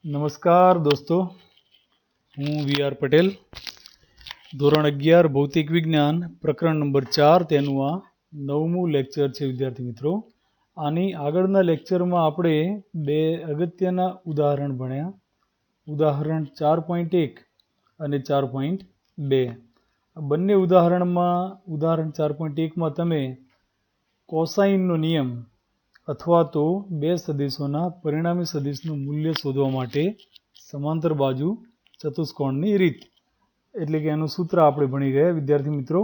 નમસ્કાર દોસ્તો, હું વી આર પટેલ. ધોરણ 11 ભૌતિક વિજ્ઞાન પ્રકરણ નંબર 4 તેનું આ 9મું લેક્ચર છે વિદ્યાર્થી મિત્રો. આની આગળના લેક્ચરમાં આપણે બે અગત્યના ઉદાહરણ ભણ્યા. ઉદાહરણ 4.1 અને 4.2. આ બંને ઉદાહરણ 4.1માં તમે કોસાઇનનો નિયમ અથવા તો બે સદિશોના પરિણામી સદિશનું મૂલ્ય શોધવા માટે સમાંતર બાજુ ચતુષ્કોણની રીત એટલે કે એનું સૂત્ર આપણે ભણી ગયા વિદ્યાર્થી મિત્રો.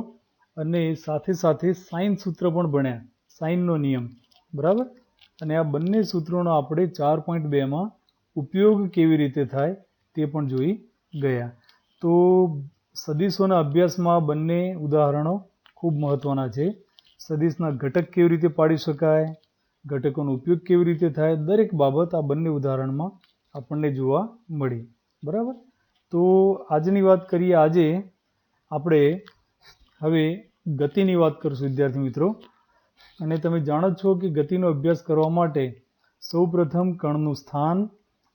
અને સાથે સાથે સાઇન સૂત્ર પણ ભણ્યા, સાઇનનો નિયમ, બરાબર. અને આ બંને સૂત્રોનો આપણે 4.2માં ઉપયોગ કેવી રીતે થાય તે પણ જોઈ ગયા. તો સદિશોના અભ્યાસમાં બંને ઉદાહરણો ખૂબ મહત્ત્વના છે. સદિશના ઘટક કેવી રીતે પાડી શકાય, ઘટકોનો ઉપયોગ કેવી રીતે થાય, દરેક બાબત આ બંને ઉદાહરણમાં આપણને જોવા મળી, બરાબર. તો આજની વાત કરીએ. આજે આપણે હવે ગતિની વાત કરીશું વિદ્યાર્થી મિત્રો. અને તમે જાણો છો કે ગતિનો અભ્યાસ કરવા માટે સૌપ્રથમ કણનું સ્થાન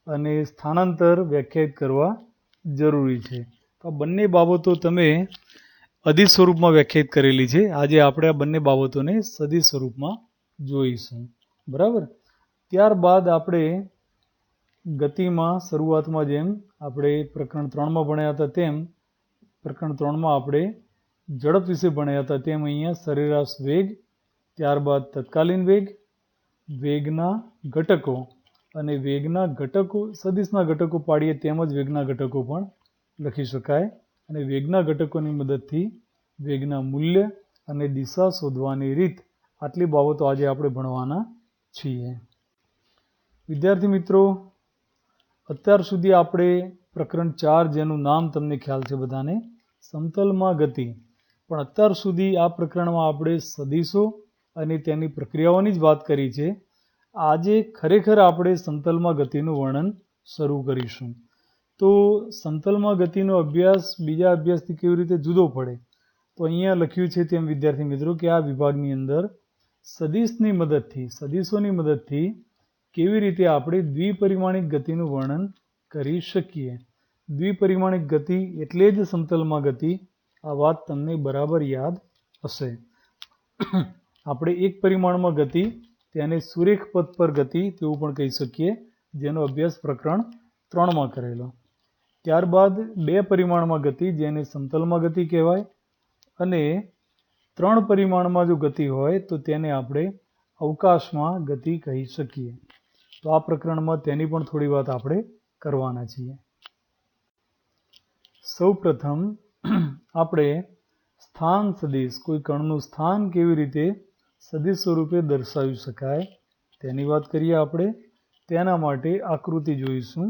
અને સ્થાનાંતર વ્યાખ્યાયિત કરવા જરૂરી છે. તો આ બંને બાબતો તમે અદિશ સ્વરૂપમાં વ્યાખ્યાયિત કરેલી છે. આજે આપણે આ બંને બાબતોને સદિશ સ્વરૂપમાં જોઈશું, બરાબર. ત્યારબાદ આપણે ગતિમાં શરૂઆતમાં જેમ આપણે પ્રકરણ 3માં ભણ્યા હતા તેમ પ્રકરણ 3માં આપણે ઝડપ વિશે ભણ્યા હતા તેમ અહીંયા સરેરાશ વેગ, ત્યારબાદ તત્કાલીન વેગ, વેગના ઘટકો અને વેગના ઘટકો, સદિશના ઘટકો પાડીએ તેમજ વેગના ઘટકો પણ લખી શકાય. અને વેગના ઘટકોની મદદથી વેગના મૂલ્ય અને દિશા શોધવાની રીત, આટલી બાબતો આજે આપણે ભણવાના છીએ. વિદ્યાર્થી મિત્રો, અત્યાર સુધી આપણે પ્રકરણ 4 જેનું નામ તમને ખ્યાલ છે બધાને, સમતલમાં ગતિ, પણ અત્યાર સુધી આ પ્રકરણમાં આપણે સદિશો અને તેની પ્રક્રિયાઓની જ વાત કરી છે. આજે ખરેખર આપણે સમતલમાં ગતિનું વર્ણન શરૂ કરીશું. તો સમતલમાં ગતિનો અભ્યાસ બીજા અભ્યાસથી કેવી રીતે જુદો પડે, તો અહીંયા લખ્યું છે તેમ વિદ્યાર્થી મિત્રો કે આ વિભાગની અંદર સદિશોની મદદથી કેવી રીતે આપણે દ્વિપરિમાણિક ગતિનું વર્ણન કરી શકીએ. દ્વિપરિમાણિક ગતિ એટલે જ સમતલમાં ગતિ. આ વાત તમને બરાબર યાદ હશે. આપણે એક પરિમાણમાં ગતિ, તેને સુરેખ પથ પર ગતિ તેવું પણ કહી શકીએ, જેનો અભ્યાસ પ્રકરણ 3માં કરેલો. ત્યારબાદ 2 પરિમાણમાં ગતિ, જેને સમતલમાં ગતિ કહેવાય. અને 3 પરિમાણમાં જો ગતિ હોય તો તેને આપણે અવકાશમાં ગતિ કહી શકીએ. તો આ પ્રકરણમાં તેની પણ થોડી વાત આપણે કરવાના છીએ. સૌ પ્રથમ આપણે સ્થાન સદિશ, કોઈ કણનું સ્થાન કેવી રીતે સદિશ સ્વરૂપે દર્શાવી શકાય તેની વાત કરીએ આપણે. તેના માટે આકૃતિ જોઈશું.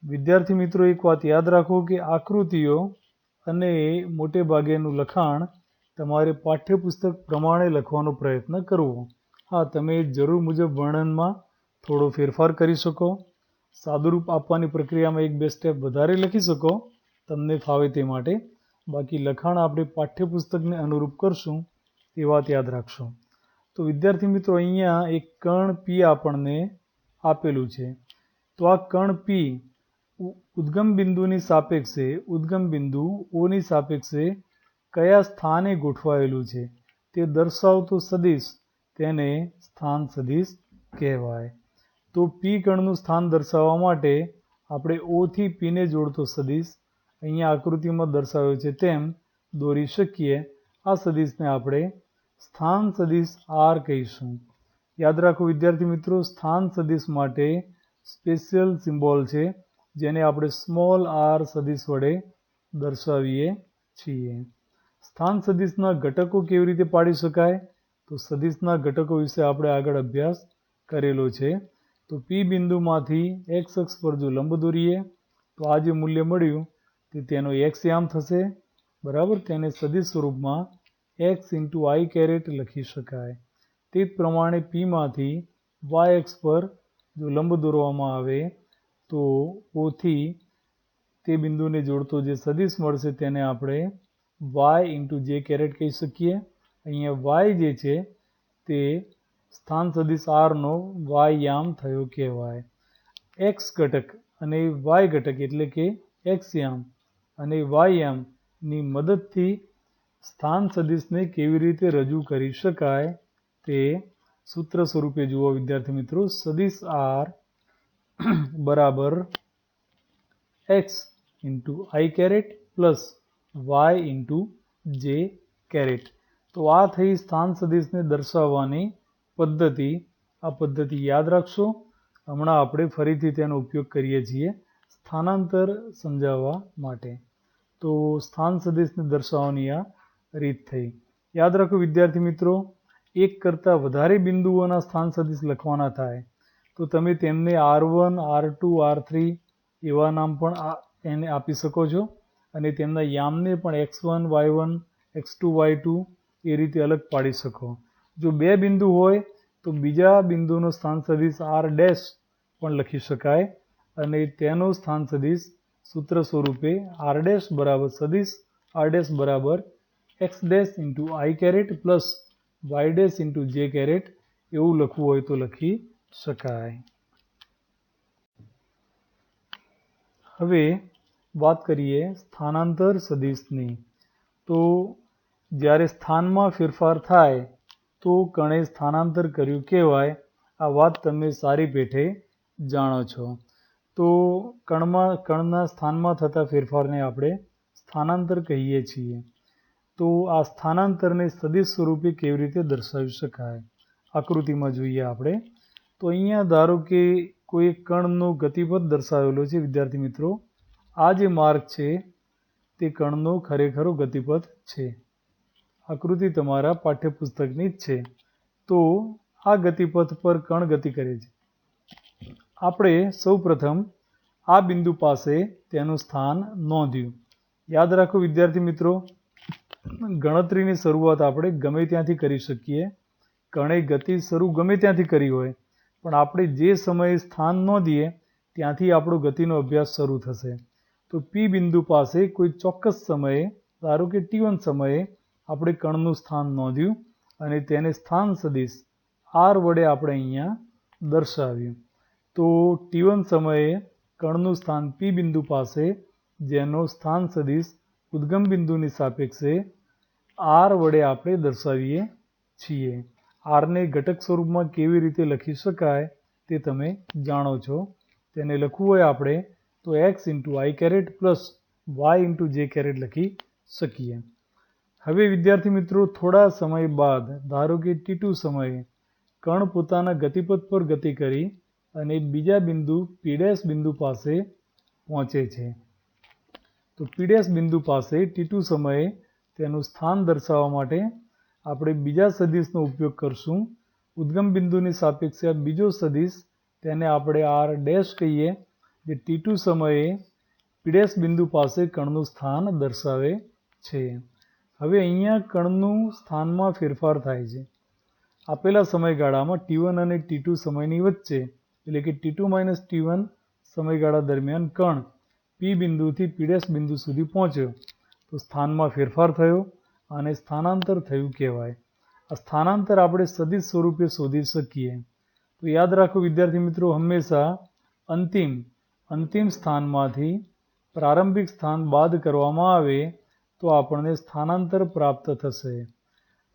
વિદ્યાર્થી મિત્રો, એક વાત યાદ રાખો કે આકૃતિઓ અને મોટે ભાગેનું લખાણ તમારે પાઠ્યપુસ્તક પ્રમાણે લખવાનો પ્રયત્ન કરવો. હા, તમે જરૂર મુજબ વર્ણનમાં થોડો ફેરફાર કરી શકો, સાદુરૂપ આપવાની પ્રક્રિયામાં 1-2 સ્ટેપ વધારે લખી શકો, તમને ફાવે તે માટે. બાકી લખાણ આપણે પાઠ્યપુસ્તકને અનુરૂપ કરશું, તે વાત યાદ રાખશો. તો વિદ્યાર્થી મિત્રો, અહીંયા એક કણ પી આપણને આપેલું છે. તો આ કણ પી ઉદ્ગમ બિંદુની સાપેક્ષે, ઉદ્ગમ બિંદુ ઓની સાપેક્ષે કયા સ્થાને ગોઠવાયેલું છે તે દર્શાવતો સદિશ, તેને સ્થાન સદિશ કહેવાય. તો પી કણનું સ્થાન દર્શાવવા માટે આપણે ઓ થી પીને જોડતો સદિશ અહીંયા આકૃતિમાં દર્શાવ્યો છે તેમ દોરી શકીએ. આ સદિશને આપણે સ્થાન સદિશ આર કહીશું. યાદ રાખો વિદ્યાર્થી મિત્રો, સ્થાન સદિશ માટે સ્પેશિયલ સિમ્બોલ છે, જેને આપણે સ્મોલ આર સદિશ વડે દર્શાવીએ છીએ. સ્થાન સદિશના ઘટકો કેવી રીતે પાડી શકાય, તો સદિશના ઘટકો વિશે આપણે આગળ અભ્યાસ કરેલો છે. તો પી બિંદુમાંથી એક્સ અક્ષ પર જો લંબ દોરીએ તો આ જે મૂલ્ય મળ્યું તે તેનો એક્સ યામ થશે, બરાબર. તેને સદિશ સ્વરૂપમાં એક્સ ઇન્ટુ આઈ કેરેટ લખી શકાય. તે જ પ્રમાણે પીમાંથી વાય અક્ષ પર જો લંબ દોરવામાં આવે તો ઓથી તે બિંદુને જોડતો જે સદિશ મળશે તેને આપણે વાય ઇન્ટુ જે કેરેટ કહી શકીએ. અહીંયા વાય જે છે તે સ્થાન સદિશ આરનો વાય યામ થયો કહેવાય. એક્સ ઘટક અને વાય ઘટક એટલે કે એક્સ યામ અને વાય યામની મદદથી સ્થાન સદિશને કેવી રીતે રજૂ કરી શકાય તે સૂત્ર સ્વરૂપે જુઓ વિદ્યાર્થી મિત્રો. સદિશ આર બરાબર એક્સ ઇન્ટુ આઈ કેરેટ પ્લસ વાય ઇન્ટુ જે કેરેટ. તો આ થઈ સ્થાન સદિશને દર્શાવવાની પદ્ધતિ. આ પદ્ધતિ યાદ રાખશો. હમણાં આપણે ફરીથી તેનો ઉપયોગ કરીએ છીએ સ્થાનાંતર સમજાવવા માટે. તો સ્થાન સદિશને દર્શાવવાની આ રીત થઈ. યાદ રાખો વિદ્યાર્થી મિત્રો, એક કરતાં વધારે બિંદુઓના સ્થાન સદિશ લખવાના થાય તો તમે તેમને R1, R2, R3 એવા નામ પણ એને આપી શકો છો અને તેમના યામને પણ x1, y1, x2, y2 એ રીતે અલગ પાડી શકો. જો બે બિંદુ હોય તો બીજા બિંદુનો સ્થાન સદિશ R ડેશ પણ લખી શકાય અને તેનો સ્થાન સદિશ સૂત્ર સ્વરૂપે R ડેશ બરાબર સદિશ R ડેશ બરાબર x ડેશ ઇન્ટુ આઈ caret plus y dash into જે કેરેટ એવું લખવું હોય તો લખી શકાય. હવે વાત કરીએ સ્થાનાંતર સદિશની. તો જ્યારે સ્થાનમાં ફેરફાર થાય તો કણે સ્થાનાંતર કર્યું કહેવાય. આ વાત તમે સારી પેઠે જાણો છો. તો કણના સ્થાનમાં થતા ફેરફારને આપણે સ્થાનાંતર કહીએ છીએ. તો આ સ્થાનાંતરને સદિશ સ્વરૂપે કેવી રીતે દર્શાવી શકાય આકૃતિમાં જોઈએ આપણે. તો અહીંયા ધારો કે કોઈ કણનો ગતિપથ દર્શાવેલો છે વિદ્યાર્થી મિત્રો. આ જે માર્ગ છે તે કણનો ખરેખરો ગતિપથ છે. આકૃતિ તમારા પાઠ્યપુસ્તકની જ છે. તો આ ગતિપથ પર કણ ગતિ કરે છે. આપણે સૌપ્રથમ આ બિંદુ પાસે તેનું સ્થાન નોંધ્યું. યાદ રાખો વિદ્યાર્થી મિત્રો, ગણતરીની શરૂઆત આપણે ગમે ત્યાંથી કરી શકીએ. કણે ગતિ શરૂ ગમે ત્યાંથી કરી હોય પણ આપણે જે સમયે સ્થાન નોંધીએ ત્યાંથી આપણો ગતિનો અભ્યાસ શરૂ થશે. તો પી બિંદુ પાસે કોઈ ચોક્કસ સમયે, ધારો કે T1 સમયે આપણે કણનું સ્થાન નોંધ્યું અને તેને સ્થાન સદિશ R વડે આપણે અહીંયા દર્શાવ્યું. તો T1 સમયે કણનું સ્થાન પી બિંદુ પાસે જેનો સ્થાન સદિશ ઉદ્ગમ બિંદુની સાપેક્ષે R વડે આપણે દર્શાવીએ છીએ. આરને ઘટક સ્વરૂપમાં કેવી રીતે લખી શકાય તે તમે જાણો છો. તેને લખવું હોય આપણે તો એક્સ ઇન્ટુ આઈ કેરેટ પ્લસ વાય ઇન્ટુ જે કેરેટ લખી શકીએ. હવે વિદ્યાર્થી મિત્રો, થોડા સમય બાદ ધારો કે T2 સમયે કણ પોતાના ગતિપથ પર ગતિ કરી અને બીજા બિંદુ P' બિંદુ પાસે પહોંચે છે. તો P' બિંદુ પાસે T2 સમયે તેનું સ્થાન દર્શાવવા માટે આપણે બીજા સદિશનો ઉપયોગ કરશું. ઉદ્ગમ બિંદુની સાપેક્ષે બીજો સદિશ તેને આપણે R ડેશ કહીએ જે T2 સમયે P' બિંદુ પાસે કણનું સ્થાન દર્શાવે છે. હવે અહીંયા કણનું સ્થાનમાં ફેરફાર થાય છે. આપેલા સમયગાળામાં T1 અને T2 સમયની વચ્ચે એટલે કે T2 - T1 સમયગાળા દરમિયાન કણ P બિંદુથી P' બિંદુ સુધી પહોંચ્યો તો સ્થાનમાં ફેરફાર થયો અને સ્થાનાંતર થયું કહેવાય. આ સ્થાનાંતર આપણે સદિશ સ્વરૂપે શોધી શકીએ. તો યાદ રાખો વિદ્યાર્થી મિત્રો, હંમેશા અંતિમ સ્થાનમાંથી પ્રારંભિક સ્થાન બાદ કરવામાં આવે તો આપણને સ્થાનાંતર પ્રાપ્ત થશે.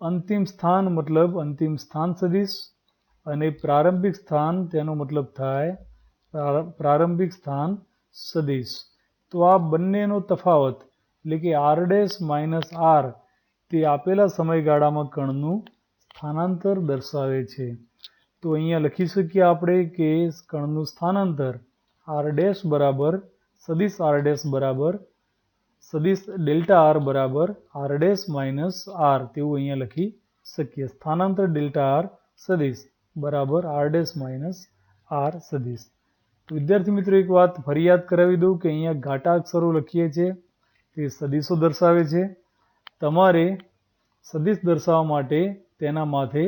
અંતિમ સ્થાન મતલબ અંતિમ સ્થાન સદિશ અને પ્રારંભિક સ્થાન તેનો મતલબ થાય પ્રારંભિક સ્થાન સદિશ. તો આ બંનેનો તફાવત એટલે કે R ડેશ માઇનસ R તે આપેલા સમયગાળામાં કણનું સ્થાનાંતર દર્શાવે છે. તો અહીંયા લખી શકીએ આપણે કે કણનું સ્થાનાંતર R ડેશ બરાબર સદિશ R ડેશ બરાબર સદિશ ડેલ્ટા R બરાબર R ડેશ માઇનસ R તેવું અહીંયા લખી શકીએ. સ્થાનાંતર ડેલ્ટા R સદિશ બરાબર R ડેશ માઇનસ R સદિશ. વિદ્યાર્થી મિત્રો, એક વાત ફરી યાદ કરાવી દઉં કે અહીંયા ઘાટા અક્ષરો લખીએ છીએ તે સદિશો દર્શાવે છે. તમારે સદિશ દર્શાવવા માટે તેના માથે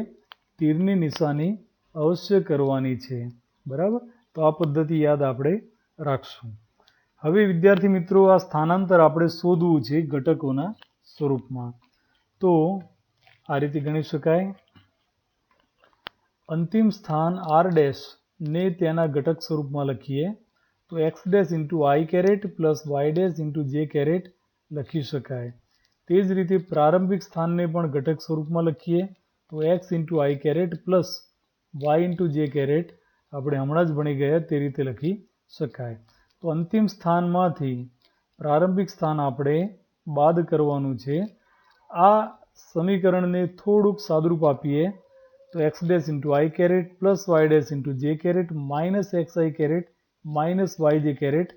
તીરની નિશાની અવશ્ય કરવાની છે. બરાબર? તો આ પદ્ધતિ યાદ આપણે રાખશું. હવે વિદ્યાર્થી મિત્રો, આ સ્થાનાંતર આપણે શોધવું છે ઘટકોના સ્વરૂપમાં. તો આ રીતે ગણી શકાય. અંતિમ સ્થાન R ડેશ ને તેના ઘટક સ્વરૂપમાં લખીએ તો એક્સ ડેશ ઇન્ટુ આઈ caret plus y dash into જે કેરેટ લખી શકાય. તે જ રીતે પ્રારંભિક સ્થાનને પણ ઘટક સ્વરૂપમાં લખીએ તો એક્સ ઇન્ટુ આઈ કેરેટ પ્લસ વાય ઇન્ટુ જે કેરેટ આપણે હમણાં જ ભણી ગયા તે રીતે લખી શકાય. તો અંતિમ સ્થાનમાંથી પ્રારંભિક સ્થાન આપણે બાદ કરવાનું છે. આ સમીકરણને થોડુંક સાદુરૂપ આપીએ તો એક્સ ડેશ ઇન્ટુ આઈ caret plus y dash into જે caret minus x i caret minus y j caret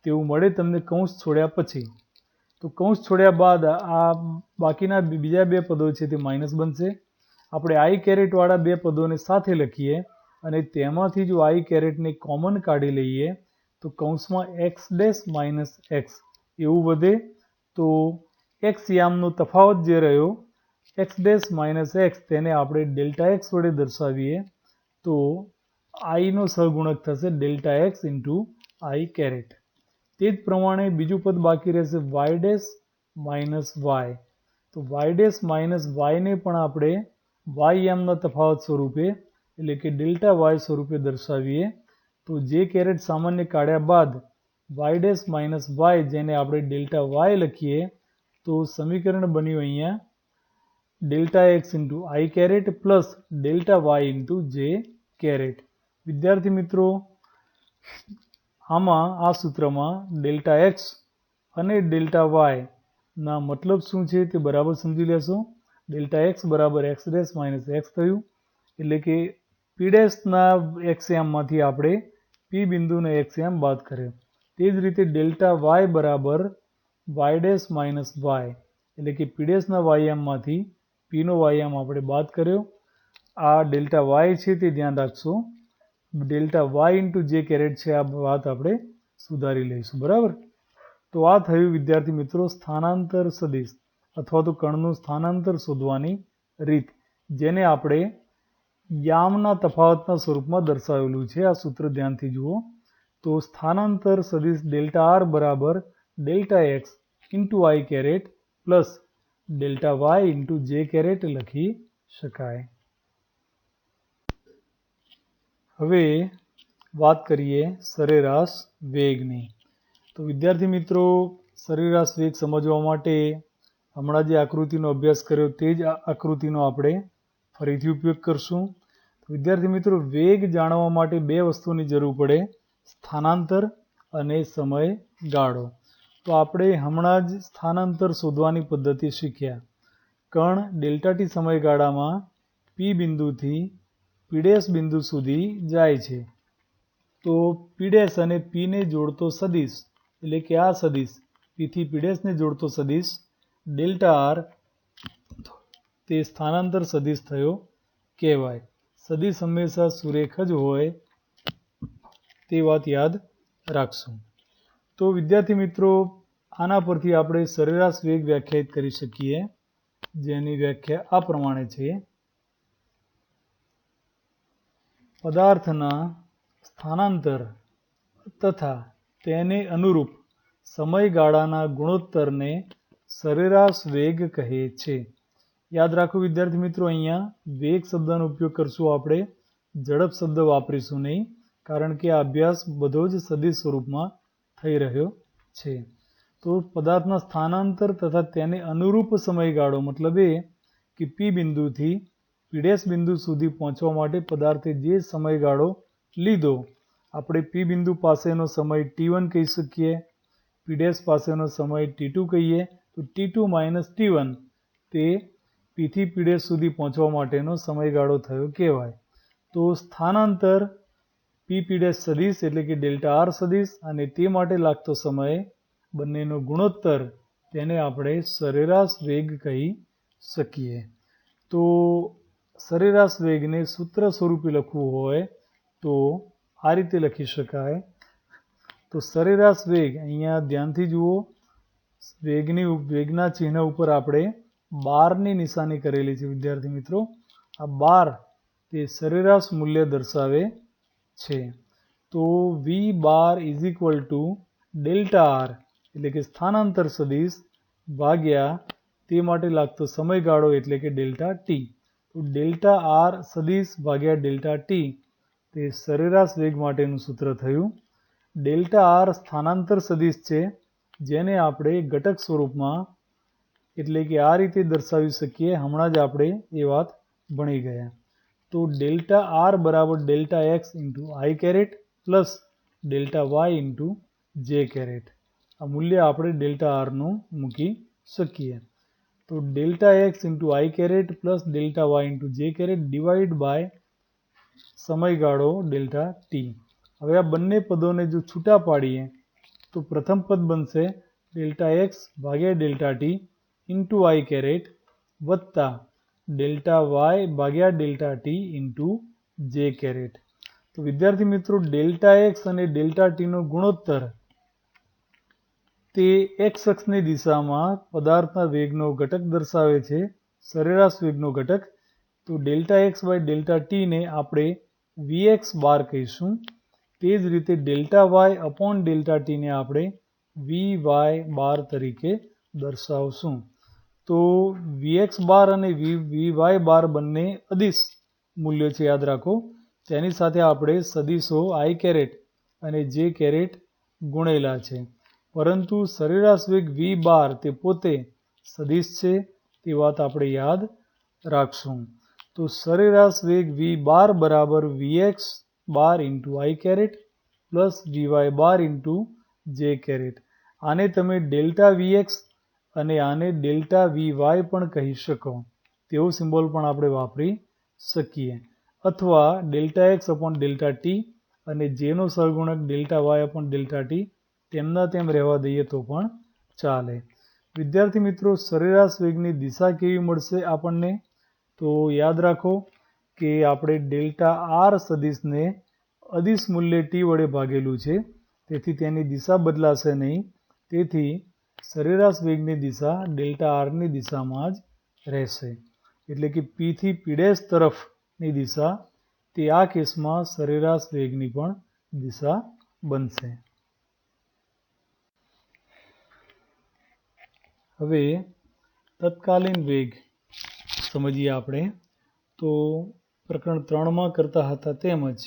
તેવું મળે તમને કૌંસ છોડ્યા પછી. તો કૌંસ છોડ્યા બાદ આ બાકીના બીજા બે પદો છે તે માઇનસ બનશે. આપણે આઈ કેરેટવાળા બે પદોને સાથે લખીએ અને તેમાંથી જો આઈ કેરેટને કોમન કાઢી લઈએ તો કૌંસમાં એક્સ ડેશ માઇનસ એક્સ એવું વધે. તો એક્સ યામનો તફાવત જે રહ્યો એક્સ ડેશ માઇનસ એક્સ તેને આપણે ડેલ્ટા એક્સ વડે દર્શાવીએ તો આઈનો સહગુણક થશે ડેલ્ટા એક્સ ઇન્ટુ આઈ કેરેટ. તે જ પ્રમાણે બીજું પદ બાકી રહેશે વાય ડેશ માઇનસ વાય. તો વાય ડેશ માઇનસ વાયને પણ આપણે વાય યામના તફાવત સ્વરૂપે એટલે કે ડેલ્ટા વાય સ્વરૂપે દર્શાવીએ તો જે કેરેટ સામાન્ય કાઢ્યા બાદ વાય ડેશ માઇનસ વાય જેને આપણે ડેલ્ટા વાય લખીએ તો સમીકરણ બન્યું અહીંયા ડેલ્ટા એક્સ ઇન્ટુ આઈ caret plus delta y into જે કેરેટ. વિદ્યાર્થી મિત્રો આમાં આ સૂત્રમાં ડેલ્ટા એક્સ અને ડેલ્ટા વાય ના મતલબ શું છે તે બરાબર સમજી લેશો. ડેલ્ટા એક્સ બરાબર એક્સ ડેશ માઇનસ એક્સ થયું એટલે કે પી ડેશના એક્સયામમાંથી આપણે પી બિંદુનો એક્સયામ બાદ કર્યો. તે જ રીતે ડેલ્ટા વાય બરાબર વાય ડેશ માઇનસ વાય એટલે કે પી ડેશના વાયયામમાંથી પીનો વાયયામ આપણે બાદ કર્યો. આ ડેલ્ટા વાય છે તે ધ્યાન રાખશો. ડેલ્ટા વાય ઇન્ટુ જે કેરેટ છે આ વાત આપણે સુધારી લઈશું. બરાબર. તો આ થયું વિદ્યાર્થી મિત્રો સ્થાનાંતર સદિશ અથવા તો કણનું સ્થાનાંતર શોધવાની રીત જેને આપણે યામના તફાવતના સ્વરૂપમાં દર્શાવેલું છે. આ સૂત્ર ધ્યાનથી જુઓ. તો સ્થાનાંતર સદિશ ડેલ્ટા આર બરાબર ડેલ્ટા એક્સ ઇન્ટુ આઈ caret plus delta y into જે કેરેટ લખી શકાય. હવે વાત કરીએ સરેરાશ વેગની. તો વિદ્યાર્થી મિત્રો સરેરાશ વેગ સમજવા માટે હમણાં જે આકૃતિનો અભ્યાસ કર્યો તે જ આકૃતિનો આપણે ફરીથી ઉપયોગ કરશું. વિદ્યાર્થી મિત્રો વેગ જાણવા માટે બે વસ્તુની જરૂર પડે સ્થાનાંતર અને સમયગાળો. તો આપણે હમણાં જ સ્થાનાંતર શોધવાની પદ્ધતિ શીખ્યા. કણ ડેલ્ટા ટી સમયગાળામાં પી બિંદુથી પી ડેશ બિંદુ સુધી જાય છે. તો પી ડેશ અને પીને જોડતો સદિશ એટલે કે આ સદિશ પીથી પી ડેશને જોડતો સદિશ ડેલ્ટા આર તે સ્થાનાંતર સદિશ થયો કહેવાય. સદિશ હંમેશા સુરેખ જ હોય તે વાત યાદ રાખશું. તો વિદ્યાર્થી મિત્રો આના પરથી આપણે સરેરાશ વેગ વ્યાખ્યાયિત કરી શકીએ જેની વ્યાખ્યા આ પ્રમાણે છે. પદાર્થના સ્થાનાંતર તથા તેને અનુરૂપ સમયગાળાના ગુણોત્તરને સરેરાશ વેગ કહે છે. યાદ રાખો વિદ્યાર્થી મિત્રો અહીંયા વેગ શબ્દનો ઉપયોગ કરશું આપણે ઝડપ શબ્દ વાપરીશું નહીં કારણ કે આ અભ્યાસ બધો જ સદિશ સ્વરૂપમાં થઈ રહ્યો છે. તો પદાર્થના સ્થાનાંતર તથા તેને અનુરૂપ સમયગાળો મતલબ એ કે પી બિંદુથી પી ડેશ બિંદુ સુધી પહોંચવા માટે પદાર્થે જે સમયગાળો લીધો આપણે પી બિંદુ પાસેનો સમય T1 કહી શકીએ, પી ડેશ પાસેનો સમય T2 કહીએ તો T2 માઇનસ T1 તે પીથી પી ડેશ સુધી પહોંચવા માટેનો સમયગાળો થયો કહેવાય. તો સ્થાનાંતર પી પી ડેશ સદિશ એટલે કે ડેલ્ટા આર સદિશ અને તે માટે લાગતો સમય બંનેનો ગુણોત્તર તેને આપણે સરેરાશ વેગ કહી શકીએ. તો સરેરાશ વેગને સૂત્ર સ્વરૂપે લખવું હોય તો આ રીતે લખી શકાય. તો સરેરાશ વેગ અહીંયા ધ્યાનથી જુઓ વેગના ચિહ્ન ઉપર આપણે બારની નિશાની કરેલી છે વિદ્યાર્થી મિત્રો. આ બાર તે સરેરાશ મૂલ્ય દર્શાવે છે. તો V bar is equal to delta R એટલે કે સ્થાનાંતર સદિશ ભાગ્યા તે માટે લાગતો સમયગાળો એટલે કે ડેલ્ટા ટી. તો ડેલ્ટા આર સદિશ ભાગ્યા ડેલ્ટા ટી તે સરેરાશ વેગ માટેનું સૂત્ર થયું. ડેલ્ટા આર સ્થાનાંતર સદિશ છે, જેને આપણે ઘટક સ્વરૂપમાં એટલે કે આ રીતે દર્શાવી શકીએ. હમણાં જ આપણે એ વાત ભણી ગયા. તો ડેલ્ટા આર બરાબર ડેલ્ટા એક્સ ઇન્ટુ આઈ caret plus delta y into જે કેરેટ. આ મૂલ્ય આપણે ડેલ્ટા આરનું મૂકી શકીએ. તો ડેલ્ટા એક્સ ઇન્ટુ આઈ caret plus delta y into જે કેરેટ ડિવાઈડ બાય સમયગાળો ડેલ્ટા ટી. હવે આ બંને પદોને જો છૂટા પાડીએ તો પ્રથમ પદ બનશે ડેલ્ટા એક્સ ભાગ્યા ડેલ્ટા ટી ઇન્ટુ આઈ કેરેટ વત્તા ડેલ્ટા વાય ભાગ્યા ડેલ્ટા ટી ઇન્ટુ જે કેરેટ. તો વિદ્યાર્થી મિત્રો, ડેલ્ટા એક્સ અને ડેલ્ટા ટીનો ગુણોત્તર તે એક્સ અક્ષની દિશામાં પદાર્થના વેગનો ઘટક દર્શાવે છે, સરેરાશ વેગનો ઘટક. તો ડેલ્ટા એક્સ બાય ડેલ્ટા ટીને આપણે વીએક્સ બાર કહીશું. તે જ રીતે ડેલ્ટા વાય અપોન ડેલ્ટા ટીને આપણે વી વાય બાર તરીકે દર્શાવશું. તો વીએક્સ બાર અને વી વાય બાર બંને અદિશ મૂલ્યો છે, યાદ રાખો. તેની સાથે આપણે સદિશો આઈ કેરેટ અને જે કેરેટ ગુણેલા છે, પરંતુ સરેરાશ વેગ વી બાર તે પોતે સદિશ છે, તે વાત આપણે યાદ રાખશું. તો સરેરાશ વેગ વી બાર બરાબર વીએક્સ બાર ઇન્ટુ આઈ caret plus v y bar into જે કેરેટ. આને તમે ડેલ્ટા વીએક્સ અને આને ડેલ્ટા વી વાય પણ કહી શકો. તેવો સિમ્બોલ પણ આપણે વાપરી શકીએ. અથવા delta x upon delta t અને જેનો સહગુણક delta y upon delta t તેમના તેમ રહેવા દઈએ તો પણ ચાલે. વિદ્યાર્થી મિત્રો, સરેરાશ વેગની દિશા કેવી મળશે આપણને? તો યાદ રાખો કે આપણે ડેલ્ટા આર સદિશને અદિશ મૂલ્ય ટી વડે ભાગેલું છે, તેથી તેની દિશા બદલાશે નહીં. તેથી સરેરાશ વેગની દિશા ડેલ્ટા આરની દિશામાં જ રહેશે. એટલે કે પી થી પી' તરફની દિશા તે આ કેસમાં સરેરાશ વેગની પણ દિશા બનશે. હવે તત્કાલીન વેગ સમજીએ આપણે. તો પ્રકરણ 3માં કરતા હતા તેમજ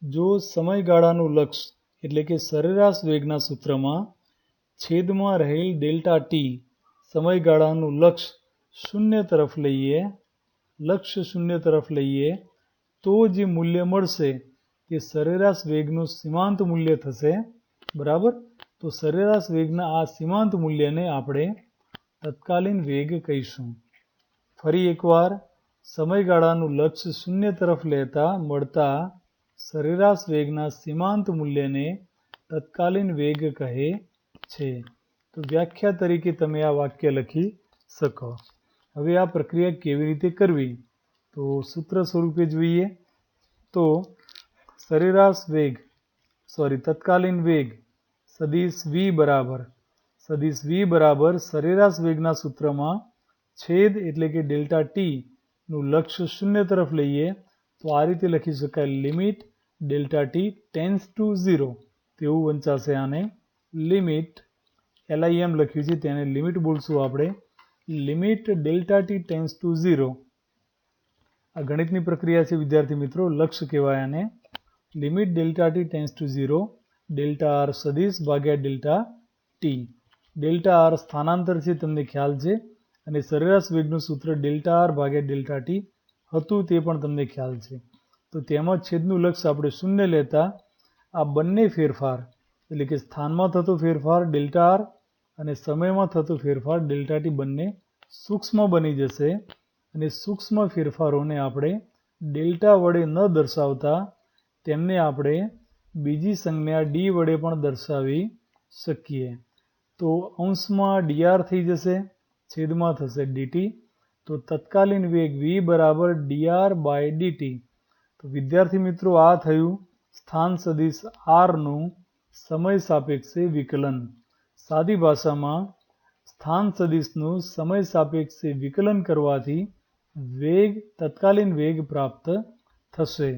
જો સમયગાળાનું લક્ષ એટલે કે સરેરાશ વેગના સૂત્રમાં છેદમાં રહેલ ડેલ્ટા ટી સમયગાળાનું લક્ષ્ય શૂન્ય તરફ લઈએ તો જે મૂલ્ય મળશે તે સરેરાશ વેગનું સીમાંત મૂલ્ય થશે. બરાબર. તો સરેરાશ વેગના આ સીમાંત મૂલ્યને આપણે તત્કાલીન વેગ કહીશું. ફરી એકવાર, સમયગાળાનું લક્ષ્ય શૂન્ય તરફ લેતા મળતા સરેરાશ વેગના સીમાંત મૂલ્યને તત્કાલીન વેગ કહે છે. તો વ્યાખ્યા તરીકે તમે આ વાક્ય લખી શકો. હવે આ પ્રક્રિયા કેવી રીતે કરવી? તો સૂત્ર સ્વરૂપે જોઈએ તો તત્કાલીન વેગ સદિશ વી બરાબર સરેરાશ વેગના સૂત્રમાં છેદ એટલે કે ડેલ્ટા ટી નું લક્ષ્ય શૂન્ય તરફ લઈએ તો આ રીતે લખી શકાય: limit delta T tends to 0. તેવું વંચાશે આને. લિમિટ LIM લખ્યું છે, તેને લિમિટ બોલશું આપણે. Limit delta T tends to 0. આ ગણિતની પ્રક્રિયા છે વિદ્યાર્થી મિત્રો, લક્ષ્ય કહેવાય આને. Limit delta T tends to 0 delta r સદિશ ભાગ્યા ડેલ્ટા ટી. ડેલ્ટા આર સ્થાનાંતર છે, તમને ખ્યાલ છે, અને સરેરાશ વેગનું સૂત્ર ડેલ્ટા આર ભાગ્યા ડેલ્ટા ટી હતું, તે પણ તમને ખ્યાલ છે. તો તેમાં છેદનું લક્ષ્ય આપણે શૂન્ય લેતા આ બંને ફેરફાર એટલે કે સ્થાનમાં થતો ફેરફાર ડેલ્ટા આર અને સમયમાં થતો ફેરફાર ડેલ્ટા ટી બંને સૂક્ષ્મ બની જશે. અને સૂક્ષ્મ ફેરફારોને આપણે ડેલ્ટા વડે ન દર્શાવતા તેમને આપણે બીજી સંજ્ઞા ડી વડે પણ દર્શાવી શકીએ. તો અંશમાં dr થઈ જશે, છેદમાં થશે dt. તો તત્કાલીન વેગ v બરાબર dr બાય dt. તો વિદ્યાર્થી મિત્રો, આ થયું સ્થાન સદિશ r નું સમય સાપેક્ષે વિકલન. સાદી ભાષામાં સ્થાન સદિશનું સમય સાપેક્ષે વિકલન કરવાથી તત્કાલીન વેગ પ્રાપ્ત થશે.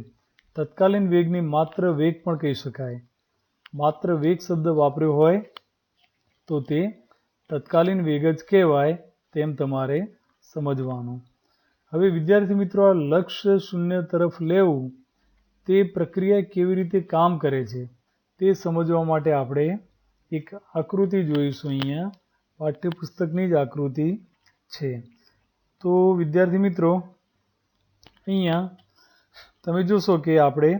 તત્કાલીન વેગને માત્ર વેગ પણ કહી શકાય. માત્ર વેગ શબ્દ વાપર્યો હોય તો તે તત્કાલીન વેગ જ કહેવાય, તેમ તમારે સમજવાનું. હવે વિદ્યાર્થી મિત્રો, આ લક્ષ્ય શૂન્ય તરફ લેવું તે પ્રક્રિયા કેવી રીતે કામ કરે છે તે સમજવા માટે આપણે એક આકૃતિ જોઈશું. અહીંયા પાઠ્યપુસ્તકની જ આકૃતિ છે. તો વિદ્યાર્થી મિત્રો, અહીંયા તમે જોશો કે આપણે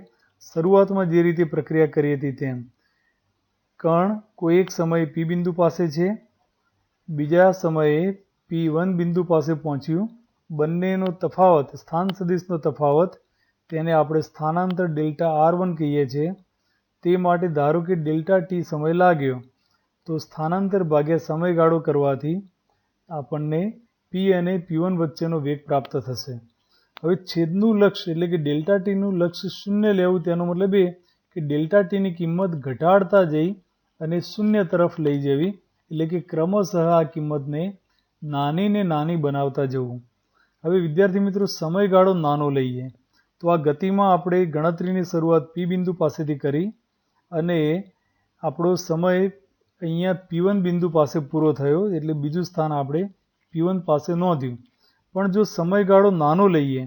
શરૂઆતમાં જે રીતે પ્રક્રિયા કરી હતી તેમ કણ કોઈ એક સમયે પી બિંદુ પાસે છે, બીજા સમયે P1 બિંદુ પાસે પહોંચ્યું. બંનેનો તફાવત, સ્થાન સદિશનો તફાવત, તેને આપણે સ્થાનાંતર ડેલ્ટા R1 કહીએ છીએ. તે માટે ધારો કે ડેલ્ટા ટી સમય લાગ્યો, તો સ્થાનાંતર ભાગ્યા સમયગાળો કરવાથી આપણને P અને P1 વચ્ચેનો વેગ પ્રાપ્ત થશે. હવે છેદનું લક્ષ્ય એટલે કે ડેલ્ટા ટીનું લક્ષ્ય શૂન્ય લેવું. તેનો મતલબ એ કે ડેલ્ટા ટીની કિંમત ઘટાડતા જઈ અને શૂન્ય તરફ લઈ જવી, એટલે કે ક્રમશઃ આ કિંમતને નાની ને નાની બનાવતા જવું. હવે વિદ્યાર્થી મિત્રો, સમયગાળો નાનો લઈએ તો આ ગતિમાં આપણે ગણતરીની શરૂઆત P બિંદુ પાસેથી કરી અને આપણો સમય અહીંયા P1 બિંદુ પાસે પૂરો થયો, એટલે બીજું સ્થાન આપણે P1 પાસે નોંધ્યું. પણ જો સમયગાળો નાનો લઈએ,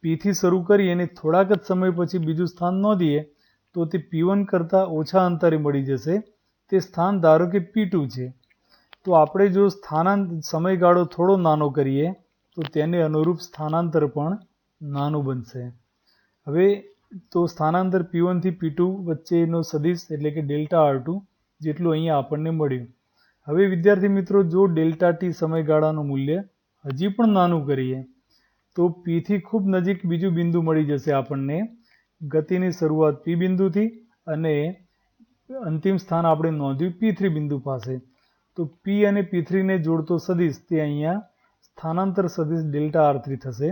Pથી શરૂ કરી અને થોડાક જ સમય પછી બીજું સ્થાન નોંધીએ, તો તે P1 કરતાં ઓછા અંતરે મળી જશે. તે સ્થાન ધારો કે P2 છે. તો આપણે જો સમયગાળો થોડો નાનો કરીએ તો તેને અનુરૂપ સ્થાનાંતર પણ નાનું બનશે. હવે તો સ્થાનાંતર P1 થી P2 વચ્ચેનો સદિશ એટલે કે ડેલ્ટા R2 જેટલું અહીંયા આપણને મળ્યું. હવે વિદ્યાર્થી મિત્રો, જો ડેલ્ટા ટી સમયગાળાનું મૂલ્ય હજી પણ નાનું કરીએ તો P થી ખૂબ નજીક બીજું બિંદુ મળી જશે આપણને. ગતિની શરૂઆત P બિંદુથી અને અંતિમ સ્થાન આપણે નોંધ્યું P3 બિંદુ પાસે. તો P અને P3 ને જોડતો સદિશ તે અહીંયા સ્થાનાંતર સદિશ ડેલ્ટા R3 થશે.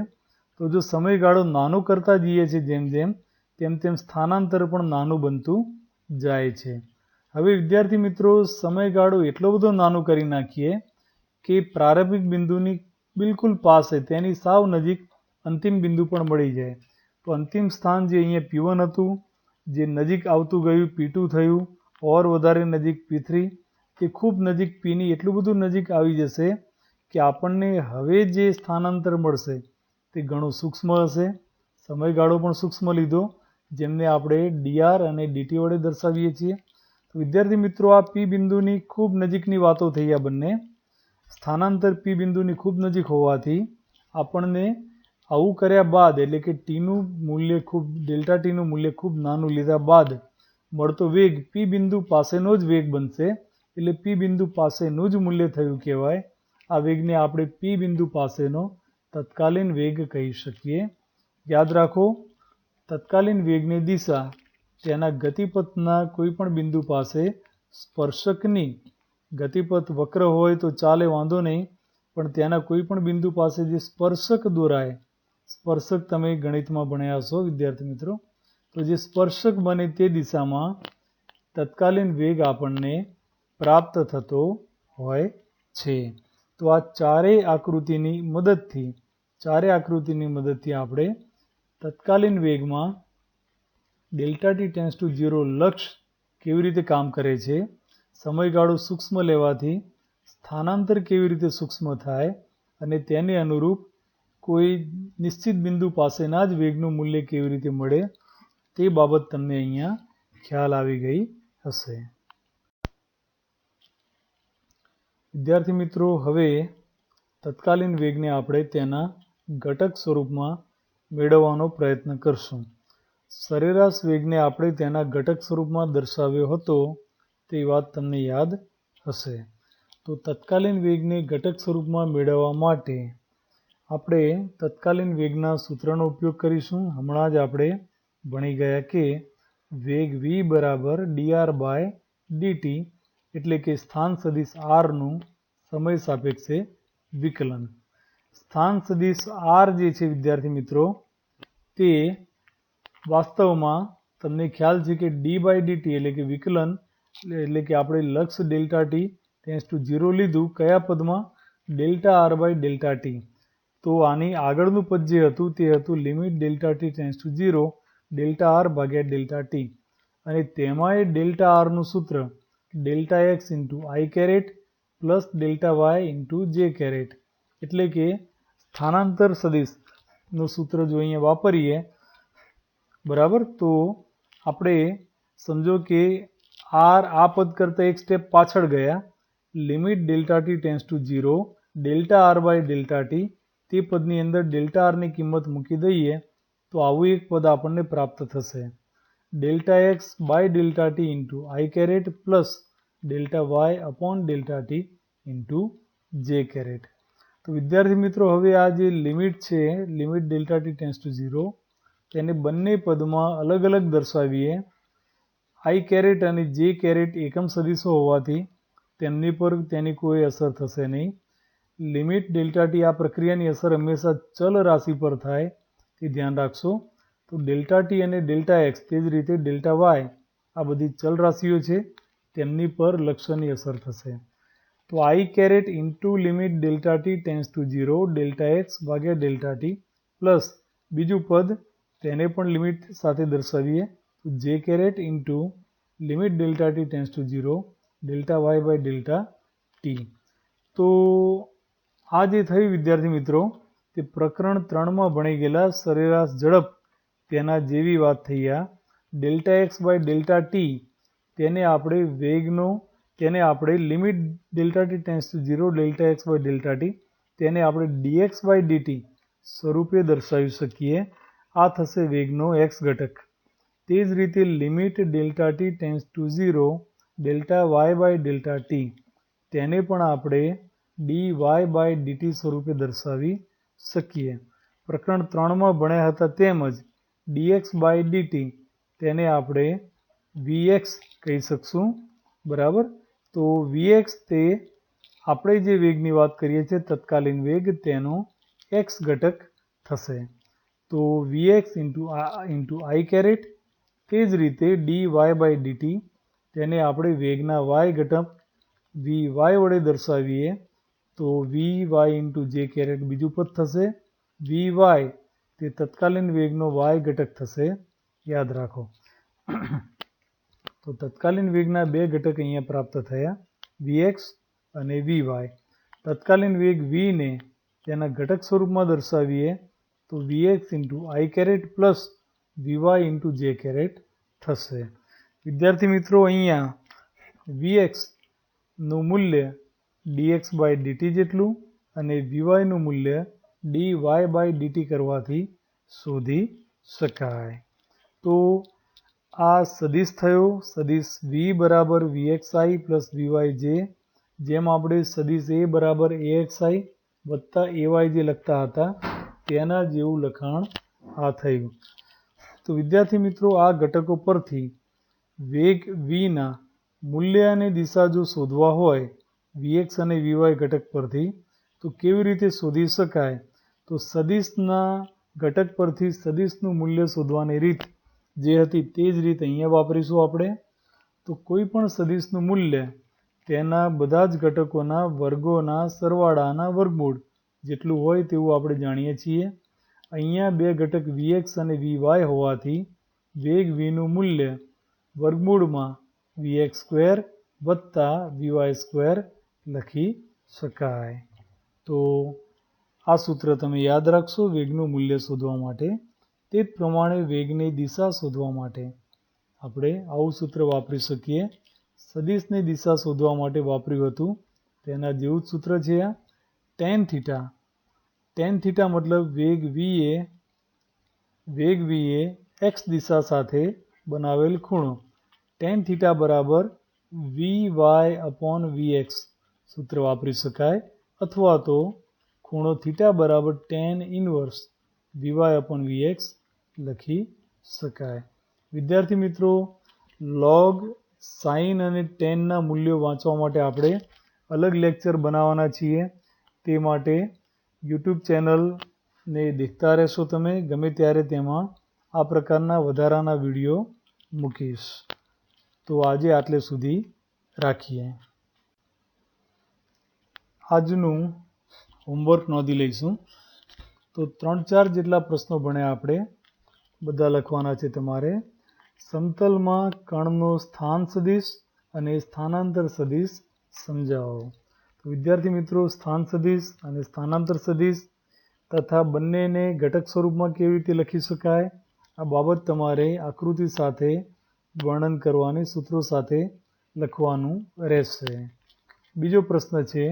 તો જો સમયગાળો નાનો કરતા જઈએ છીએ તેમ તેમ સ્થાનાંતર પણ નાનું બનતું જાય છે. હવે વિદ્યાર્થી મિત્રો, સમયગાળો એટલો બધો નાનો કરી નાખીએ કે પ્રારંભિક બિંદુની બિલકુલ પાસે, તેની સાવ નજીક અંતિમ બિંદુ પણ મળી જાય. તો અંતિમ સ્થાન જે અહીંયા P1 હતું, જે નજીક આવતું ગયું P2 થયું, ઓર વધારે નજીક P3, તે ખૂબ નજીક Pની એટલું બધું નજીક આવી જશે કે આપણને હવે જે સ્થાનાંતર મળશે તે ઘણું સૂક્ષ્મ હશે. સમયગાળો પણ સૂક્ષ્મ લીધો, જેમને આપણે dr અને dt વડે દર્શાવીએ છીએ. તો વિદ્યાર્થી મિત્રો, આ P બિંદુની ખૂબ નજીકની વાતો થઈ. આ બંને સ્થાનાંતર P બિંદુની ખૂબ નજીક હોવાથી આપણને આવું કર્યા બાદ, એટલે કે ટીનું મૂલ્ય ડેલ્ટા ટીનું મૂલ્ય ખૂબ નાનું લીધા બાદ મળતો વેગ P બિંદુ પાસેનો જ વેગ બનશે. એટલે P બિંદુ પાસેનું જ મૂલ્ય થયું કહેવાય. આ વેગને આપણે P બિંદુ પાસેનો તત્કાલીન વેગ કહી શકીએ. યાદ રાખો, તત્કાલીન વેગની દિશા તેના ગતિપથના કોઈ પણ બિંદુ પાસે સ્પર્શકની, ગતિપથ વક્ર હોય તો ચાલે, વાંધો નહીં, પણ તેના કોઈ પણ બિંદુ પાસે જે સ્પર્શક દોરાય, સ્પર્શક તમે ગણિતમાં ભણ્યા હશો વિદ્યાર્થી મિત્રો, તો જે સ્પર્શક બને તે દિશામાં તત્કાલીન વેગ આપણને પ્રાપ્ત થતો હોય છે. તો આ ચારેય આકૃતિની મદદથી આપણે તત્કાલીન વેગમાં ડેલ્ટા ટી ટેન્ડ્સ ટુ 0 લક્ષ કેવી રીતે કામ કરે છે, સમયગાળો સૂક્ષ્મ લેવાથી સ્થાનાંતર કેવી રીતે સૂક્ષ્મ થાય અને તેને અનુરૂપ કોઈ નિશ્ચિત બિંદુ પાસેના જ વેગનું મૂલ્ય કેવી રીતે મળે, તે બાબત તમને અહીંયા ખ્યાલ આવી ગઈ હશે. વિદ્યાર્થી મિત્રો, હવે તત્કાલીન વેગને આપણે તેના ઘટક સ્વરૂપમાં મેળવવાનો પ્રયત્ન કરશું. સરેરાશ વેગને આપણે તેના ઘટક સ્વરૂપમાં દર્શાવ્યો હતો તે વાત તમને યાદ હશે. તો તત્કાલીન વેગને ઘટક સ્વરૂપમાં મેળવવા માટે આપણે તત્કાલીન વેગના સૂત્રનો ઉપયોગ કરીશું. હમણાં જ આપણે ભણી ગયા કે વેગ v બરાબર dr/dt, એટલે કે સ્થાન સદિશ r નું સમય સાપેક્ષે વિકલન. સ્થાન સદિશ r જે છે વિદ્યાર્થી મિત્રો, તે વાસ્તવમાં તમને ખ્યાલ છે કે d/dt એટલે કે વિકલન, એટલે કે આપણે લક્ષ ડેલ્ટા ટી ટેન્ડ્સ ટુ 0 લીધું કયા પદમાં, ડેલ્ટા r/ડેલ્ટા ટી. તો આની આગળનું પદ જે હતું તે હતું limit delta t tends to 0 delta r ભાગ્યા ડેલ્ટા ટી, અને તેમાં એ ડેલ્ટા આરનું સૂત્ર ડેલ્ટા એક્સ ઇન્ટુ આઈ caret plus delta y into જે કેરેટ, એટલે કે સ્થાનાંતર સદિશનું સૂત્ર જો અહીંયા વાપરીએ બરાબર, તો આપણે સમજો કે આર આ પદ કરતાં એક સ્ટેપ પાછળ ગયા, limit delta T tends to 0 delta r by delta t, તે પદની અંદર ડેલ્ટા આરની કિંમત મૂકી દઈએ તો આવું એક પદ આપણને પ્રાપ્ત થશે. Delta x by delta t into I caret plus delta y upon delta t into જે કેરેટ. તો વિદ્યાર્થી મિત્રો હવે આ જે લિમિટ છે, limit delta T tends to 0, તેને બંને પદમાં અલગ અલગ દર્શાવીએ. આઈ કેરેટ અને જે કેરેટ એકમ સદીશો હોવાથી તેમની પર તેની કોઈ અસર થશે નહીં. લિમિટ ડેલ્ટા ટી, આ પ્રક્રિયાની અસર હંમેશા ચલ રાશિ પર થાય તે ધ્યાન રાખશો. તો ડેલ્ટા ટી અને ડેલ્ટા એક્સ, તે જ રીતે ડેલ્ટા વાય, આ બધી ચલ રાશિઓ છે, તેમની પર લક્ષ્યની અસર થશે. તો I caret into limit delta T tends to 0 delta x ભાગ્યા ડેલ્ટા ટી પ્લસ બીજું પદ તેને પણ લિમિટ સાથે દર્શાવીએ તો J caret into limit delta T tends to 0 delta Y by delta T. તો આ જે થયું વિદ્યાર્થી મિત્રો, તે પ્રકરણ 3માં ભણી ગયેલા સરેરાશ ઝડપ તેના જેવી વાત થઈ. આ delta x by delta t તેને આપણે limit delta T tends to 0 delta x by delta t તેને આપણે ડીએક્સ બાય ડીટી સ્વરૂપે દર્શાવી શકીએ. આ થશે વેગનો એક્સ ઘટક. તે જ રીતે limit delta T tends to 0 delta Y by delta t તેને પણ આપણે ડી વાય બાય ડીટી સ્વરૂપે દર્શાવી શકીએ. પ્રકરણ 3માં ભણ્યા હતા તેમજ ડીએક્સ બાય ડીટી તેને આપણે વીએક્સ કહી શકશું. બરાબર. તો વીએક્સ તે આપણે જે વેગની વાત કરીએ છીએ તત્કાલીન વેગ, તેનો એક્સ ઘટક થશે. તો વીએક્સ ઇન્ટુ આઈ કેરેટ, તે જ રીતે ડી વાય બાય ડીટી તેને આપણે વેગના વાય ઘટક વી વાય વડે દર્શાવીએ તો વી વાય ઇન્ટુ જે કેરેટ બીજું પદ થશે. વી વાય તે તત્કાલીન વેગનો વાય ઘટક થશે, યાદ રાખો. તો તત્કાલીન વેગના બે ઘટક અહીંયા પ્રાપ્ત થયા, વીએક્સ અને વી વાય. તત્કાલીન વેગ વીને તેના ઘટક સ્વરૂપમાં દર્શાવીએ તો વીએક્સ ઇન્ટુ આઈ કેરેટ પ્લસ વીવાય ઇન્ટુ જે કેરેટ થશે. વિદ્યાર્થી મિત્રો, અહીંયા વીએક્સનું મૂલ્ય ડીએક્સ બાય ડીટી જેટલું અને વીવાયનું મૂલ્ય ડી વાય બાય ડીટી કરવાથી શોધી શકાય. તો આ સદિશ થયો, સદિશ વી બરાબર વીએક્સઆઈ પ્લસ વીવાય જે, જેમ આપણે સદિશ એ બરાબર એએક્સઆઈ વત્તા એવાય જે લખતા હતા તેના જેવું લખાણ આ થયું. તો વિદ્યાર્થી મિત્રો, આ ઘટકો પરથી વેગ વીના મૂલ્ય અને દિશા જો શોધવા હોય વીએક્સ અને વીવાય ઘટક પરથી, તો કેવી રીતે શોધી શકાય? તો સદિશના ઘટક પરથી સદિશનું મૂલ્ય શોધવાની રીત જે હતી તે જ રીત અહીંયા વાપરીશું આપણે. તો કોઈ પણ સદિશનું મૂલ્ય તેના બધા જ ઘટકોના વર્ગોના સરવાળાના વર્ગમૂળ જેટલું હોય તેવું આપણે જાણીએ છીએ. અહીંયા બે ઘટક વીએક્સ અને વીવાય હોવાથી વેગ વીનું મૂલ્ય વર્ગમૂળમાં વીએક્સ સ્ક્વેર વત્તા વીવાય સ્ક્વેર લખી શકાય. તો આ સૂત્ર તમે યાદ રાખશો વેગનું મૂલ્ય શોધવા માટે. તે જ પ્રમાણે વેગની દિશા શોધવા માટે આપણે આવું સૂત્ર વાપરી શકીએ. સદિશની દિશા શોધવા માટે વાપર્યું હતું તેના જેવું જ સૂત્ર છે આ. ટેન થીટા, ટેન થીટા મતલબ વેગ વીએ એક્સ દિશા સાથે બનાવેલ ખૂણો. ટેન થીટા બરાબર વી વાય અપોન વીએક્સ સૂત્ર વાપરી શકાય, અથવા તો ખૂણો થીટા બરાબર ટેન ઇનવર્સ વીવાય અપોન વીએક્સ લખી શકાય. વિદ્યાર્થી મિત્રો, લોગ, સાઇન અને ટેનના મૂલ્યો વાંચવા માટે આપણે અલગ લેક્ચર બનાવવાના છીએ. તે માટે યુટ્યુબ ચેનલને દેખતા રહેશો તમે. ગમે ત્યારે તેમાં આ પ્રકારના વધારાના વિડીયો મૂકીશ. તો આજે આટલે સુધી રાખીએ. આજનું હોમવર્ક નોંધી લઈશું. તો 3-4 જેટલા પ્રશ્નો ભણ્યા આપણે, બધા લખવાના છે તમારે. સમતલમાં કણનો સ્થાન સદિશ અને સ્થાનાંતર સદિશ સમજાવો. તો વિદ્યાર્થી મિત્રો, સ્થાન સદિશ અને સ્થાનાંતર સદિશ તથા બંનેને ઘટક સ્વરૂપમાં કેવી રીતે લખી શકાય આ બાબત તમારે આકૃતિ સાથે વર્ણન કરવાની સૂત્રો સાથે લખવાનું રહેશે. બીજો પ્રશ્ન છે,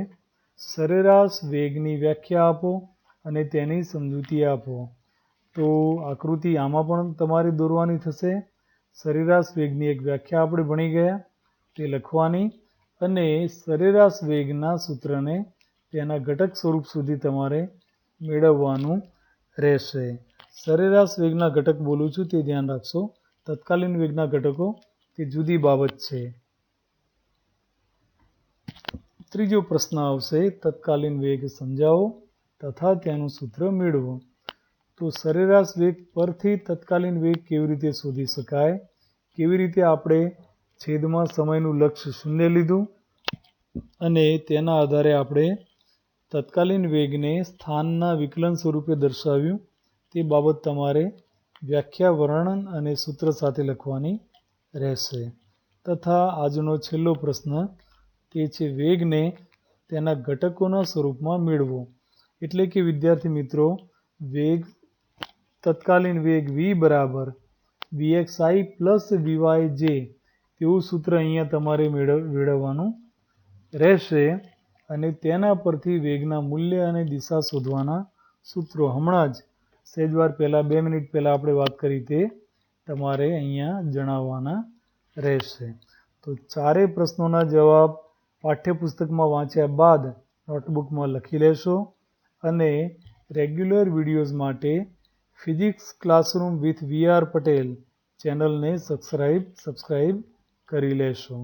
સરેરાશ વેગની વ્યાખ્યા આપો અને તેની સમજૂતી આપો. તો આકૃતિ આમાં પણ તમારે દોરવાની થશે. સરેરાશ વેગની એક વ્યાખ્યા આપણે ભણી ગયા તે લખવાની અને સરેરાશ વેગના સૂત્રને તેના ઘટક સ્વરૂપ સુધી તમારે મેળવવાનું રહેશે. સરેરાશ વેગના ઘટક બોલું છું તે ધ્યાન રાખશો. તત્કાલીન વેગના ઘટકો તે જુદી બાબત છે. ત્રીજો પ્રશ્ન આવશે, તત્કાલીન વેગ સમજાવો તથા તેનું સૂત્ર મેળવો. તો સરેરાશ વેગ પરથી તત્કાલીન વેગ કેવી રીતે શોધી શકાય, કેવી રીતે આપણે છેદમાં સમયનું લક્ષ્ય શૂન્ય લીધું અને તેના આધારે આપણે તત્કાલીન વેગને સ્થાનના વિકલન સ્વરૂપે દર્શાવ્યું તે બાબત તમારે વ્યાખ્યા, વર્ણન અને સૂત્ર સાથે લખવાની રહેશે. તથા આજનો છેલ્લો પ્રશ્ન તે છે વેગને તેના ઘટકોના સ્વરૂપમાં મેળવો. એટલે કે વિદ્યાર્થી મિત્રો, વેગ તત્કાલીન વેગ v બરાબર vxi પ્લસ vyj તેવું સૂત્ર અહીંયા તમારે મેળવવાનું રહેશે અને તેના પરથી વેગના મૂલ્ય અને દિશા શોધવાના સૂત્રો હમણાં જ સહેજવાર પહેલાં 2 મિનિટ પહેલાં આપણે વાત કરી તે તમારે અહીંયા જણાવવાના રહેશે. તો ચારેય પ્રશ્નોના જવાબ પાઠ્યપુસ્તકમાં વાંચ્યા બાદ નોટબુકમાં લખી લેશો અને રેગ્યુલર વિડીયોઝ માટે physics classroom with VR. Patel ચેનલને સબસ્ક્રાઈબ કરી લેશો.